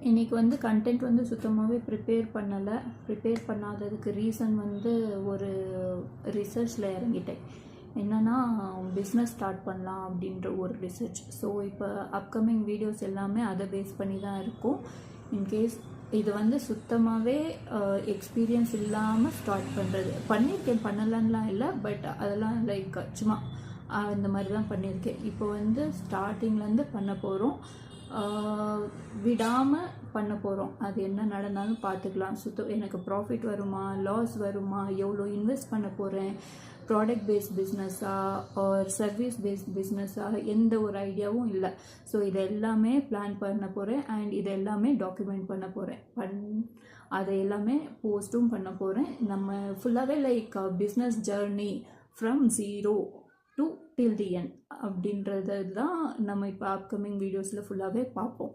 இன்றைக்கி வந்து கண்டென்ட் வந்து சுத்தமாகவே ப்ரிப்பேர் பண்ணாததுக்கு ரீசன் வந்து ஒரு ரிசர்ச்சில் இறங்கிட்டேன். என்னென்னா பிஸ்னஸ் ஸ்டார்ட் பண்ணலாம் அப்படின்ற ஒரு ரிசர்ச். ஸோ இப்போ அப்கமிங் வீடியோஸ் எல்லாமே அதை பேஸ் பண்ணி தான் இருக்கும். இன்கேஸ் இது வந்து சுத்தமாகவே எக்ஸ்பீரியன்ஸ் இல்லாமல் ஸ்டார்ட் பண்ணுறது. பண்ணியிருக்கேன், பண்ணலான்லாம் இல்லை, பட் அதெல்லாம் லைக் சும்மா இந்த மாதிரி தான் பண்ணியிருக்கேன். இப்போ வந்து ஸ்டார்டிங்லேருந்து பண்ண போகிறோம், விடாமல் பண்ண போகிறோம். அது என்ன நடந்தாலும் பார்த்துக்கலாம். எனக்கு ப்ராஃபிட் வருமா, லாஸ் வருமா, எவ்வளோ இன்வெஸ்ட் பண்ண போகிறேன், ப்ராடக்ட் பேஸ்ட் பிஸ்னஸா ஆர் சர்வீஸ் பேஸ்ட் பிஸ்னஸா, எந்த ஒரு ஐடியாவும் இல்லை. ஸோ இது எல்லாமே பிளான் பண்ண போகிறேன் அண்ட் இது எல்லாமே டாக்குமெண்ட் பண்ண போகிறேன். அதை எல்லாமே போஸ்ட்டும் பண்ண போகிறேன். நம்ம ஃபுல்லாகவே like business journey from zero to till the end அப்படின்றது தான் நம்ம இப்போ அப்கமிங் வீடியோஸில் ஃபுல்லாகவே பார்ப்போம்.